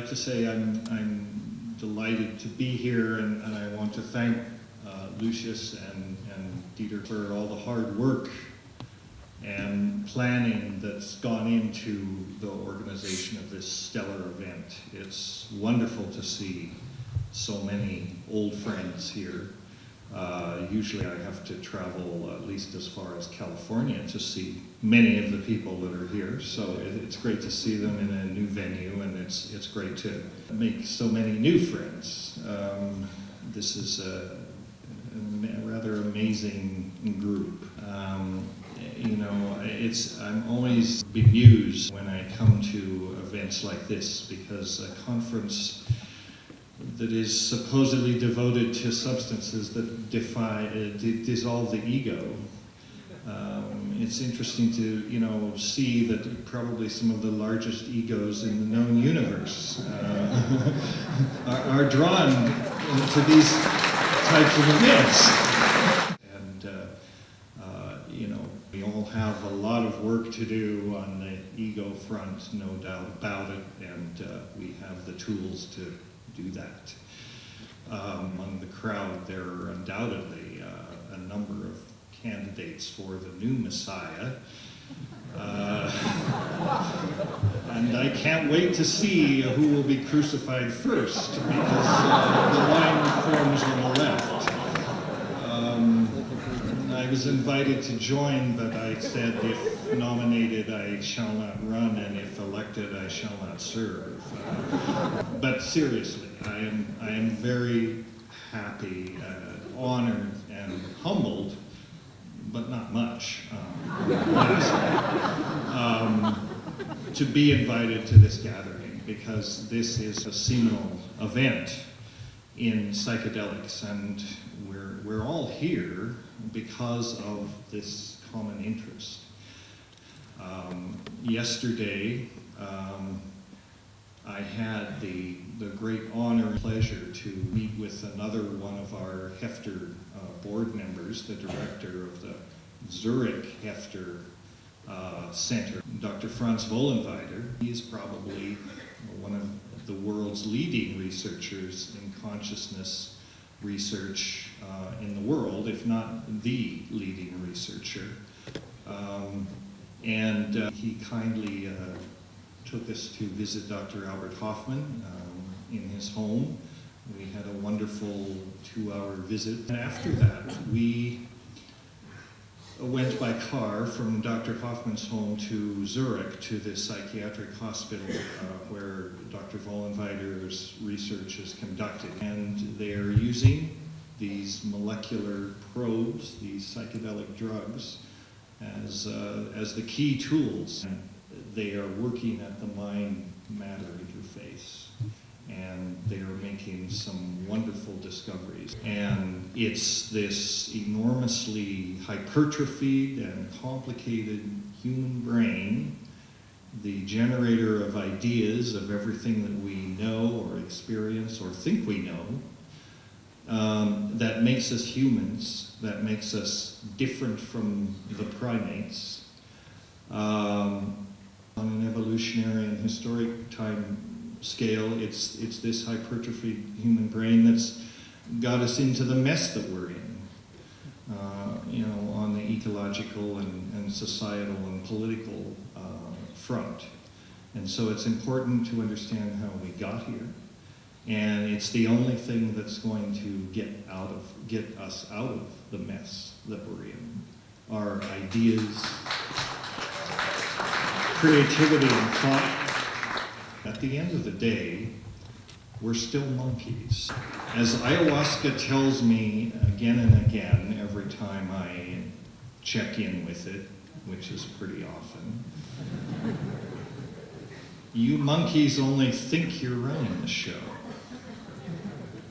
like to say I'm delighted to be here, and I want to thank Lucius and Dieter for all the hard work and planning that's gone into the organization of this stellar event. It's wonderful to see so many old friends here. Usually I have to travel at least as far as California to see many of the people that are here, so it's great to see them in a new venue, and it's great to make so many new friends. This is a rather amazing group. You know, I'm always bemused when I come to events like this, because a conference that is supposedly devoted to substances that dissolve the ego. It's interesting to, you know, see that probably some of the largest egos in the known universe are drawn to these types of events. And, you know, we all have a lot of work to do on the ego front, no doubt about it, and we have the tools to do that. Among the crowd, there are undoubtedly a number of candidates for the new Messiah. And I can't wait to see who will be crucified first, because the line forms on the left. I was invited to join, but I said if nominated I shall not run, and if elected I shall not serve. But seriously, I am very happy, honored, and humbled, but not much, to be invited to this gathering, because this is a seminal event in psychedelics, and we're all here because of this common interest. Yesterday, I had the great honor and pleasure to meet with another one of our Hefter board members, the director of the Zurich Hefter Center, Dr. Franz Vollenweider. He is probably one of the world's leading researchers in consciousness research in the world, if not the leading researcher. He kindly took us to visit Dr. Albert Hoffman in his home. We had a wonderful 2-hour visit. And after that, we went by car from Dr. Hoffman's home to Zurich, to the psychiatric hospital where Dr. Vollenweider's research is conducted. And they are using these molecular probes, these psychedelic drugs, as the key tools. And they are working at the mind-matter interface, and they are making some wonderful discoveries. And it's this enormously hypertrophied and complicated human brain, the generator of ideas of everything that we know or experience or think we know, that makes us humans, that makes us different from the primates. On an evolutionary and historic time scale, it's this hypertrophied human brain that's got us into the mess that we're in, you know, on the ecological and societal and political front. And so it's important to understand how we got here, and it's the only thing that's going to get us out of the mess that we're in. Our ideas, creativity, and thought. At the end of the day, we're still monkeys. As ayahuasca tells me again and again every time I check in with it, which is pretty often, you monkeys only think you're running the show.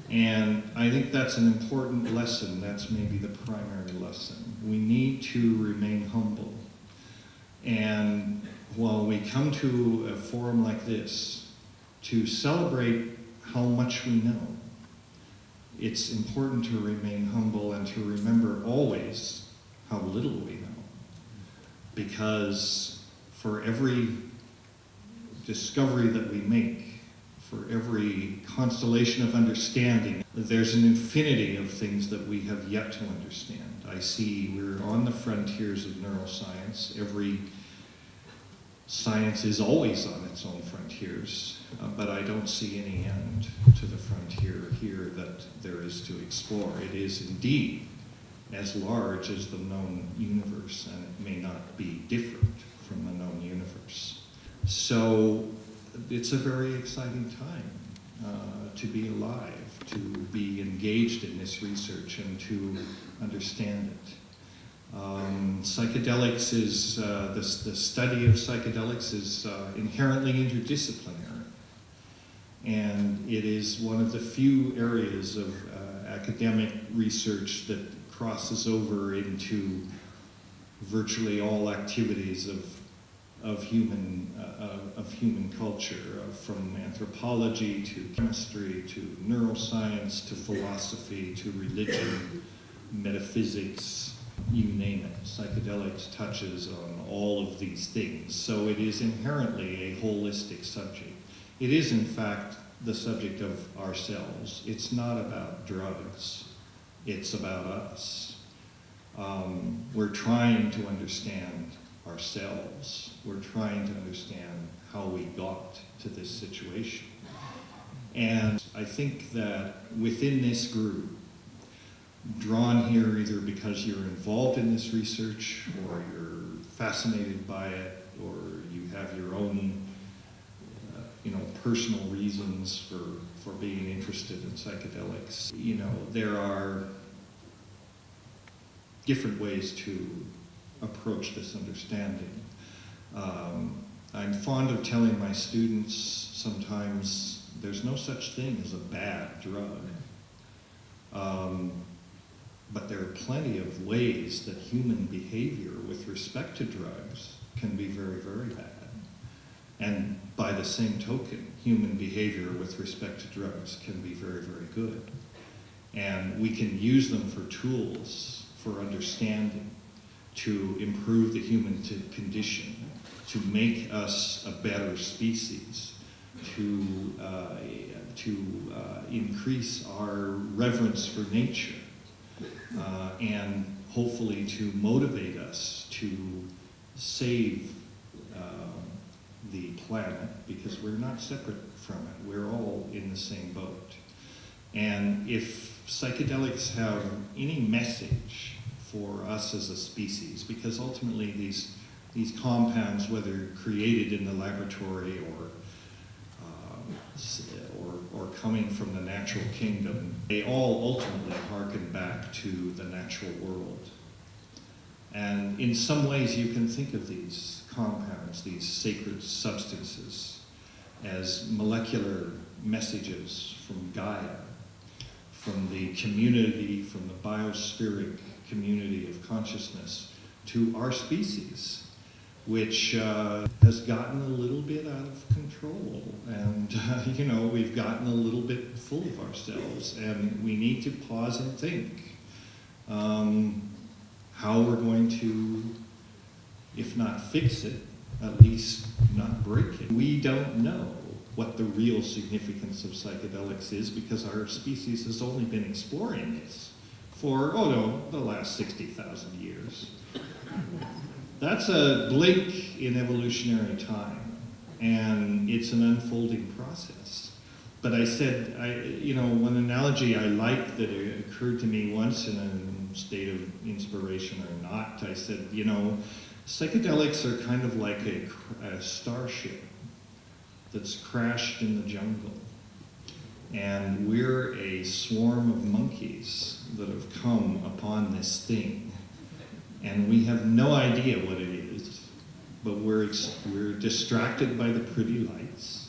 And I think that's an important lesson. That's maybe the primary lesson. We need to remain humble. And while we come to a forum like this to celebrate how much we know, it's important to remain humble and to remember always how little we know. Because for every discovery that we make, for every constellation of understanding, there's an infinity of things that we have yet to understand. I see we're on the frontiers of neuroscience. Every science is always on its own frontiers, but I don't see any end to the frontier here that there is to explore. It is indeed as large as the known universe, and it may not be different from the known universe. So it's a very exciting time to be alive, to be engaged in this research and to understand it. Psychedelics is, the study of psychedelics is inherently interdisciplinary. And it is one of the few areas of academic research that crosses over into virtually all activities of human culture, from anthropology to chemistry to neuroscience to philosophy to religion, metaphysics, you name it. Psychedelics touches on all of these things. So it is inherently a holistic subject. It is, in fact, the subject of ourselves. It's not about drugs. It's about us. We're trying to understand ourselves. We're trying to understand how we got to this situation. And I think that within this group, drawn here either because you're involved in this research or you're fascinated by it or you have your own personal reasons for being interested in psychedelics. There are different ways to approach this understanding. I'm fond of telling my students sometimes there's no such thing as a bad drug. But there are plenty of ways that human behavior with respect to drugs can be very, very bad. And by the same token, human behavior with respect to drugs can be very, very good. And we can use them for tools for understanding, to improve the human condition, to make us a better species, to increase our reverence for nature, and hopefully to motivate us to save the planet, because we're not separate from it. We're all in the same boat. And if psychedelics have any message for us as a species, because ultimately these compounds, whether created in the laboratory or coming from the natural kingdom, they all ultimately harken back to the natural world. And in some ways you can think of these compounds, these sacred substances, as molecular messages from Gaia, from the community, from the biospheric community of consciousness to our species, which has gotten a little bit out of control. And, we've gotten a little bit full of ourselves, and we need to pause and think how we're going to, if not fix it, at least not break it. We don't know what the real significance of psychedelics is, because our species has only been exploring this for, the last 60,000 years. That's a blink in evolutionary time, and it's an unfolding process. But I said, one analogy I like that occurred to me once in a state of inspiration or not, I said, psychedelics are kind of like a starship that's crashed in the jungle. And we're a swarm of monkeys that have come upon this thing. And we have no idea what it is, but we're distracted by the pretty lights.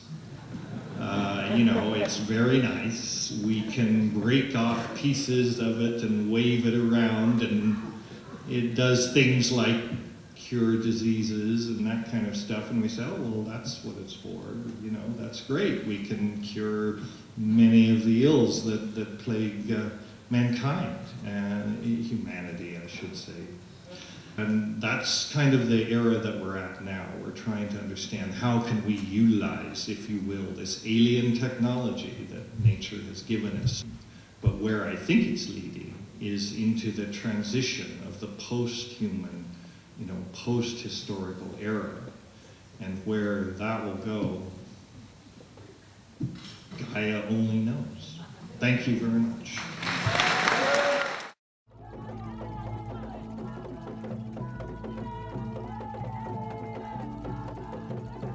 It's very nice. We can break off pieces of it and wave it around, and it does things like cure diseases and that kind of stuff, and we say, oh, well, that's what it's for. That's great. We can cure many of the ills that plague mankind, and humanity, I should say. And that's kind of the era that we're at now. We're trying to understand how can we utilize, if you will, this alien technology that nature has given us. But where I think it's leading is into the transition of the post-human, post-historical era. And where that will go, Gaia only knows. Thank you very much.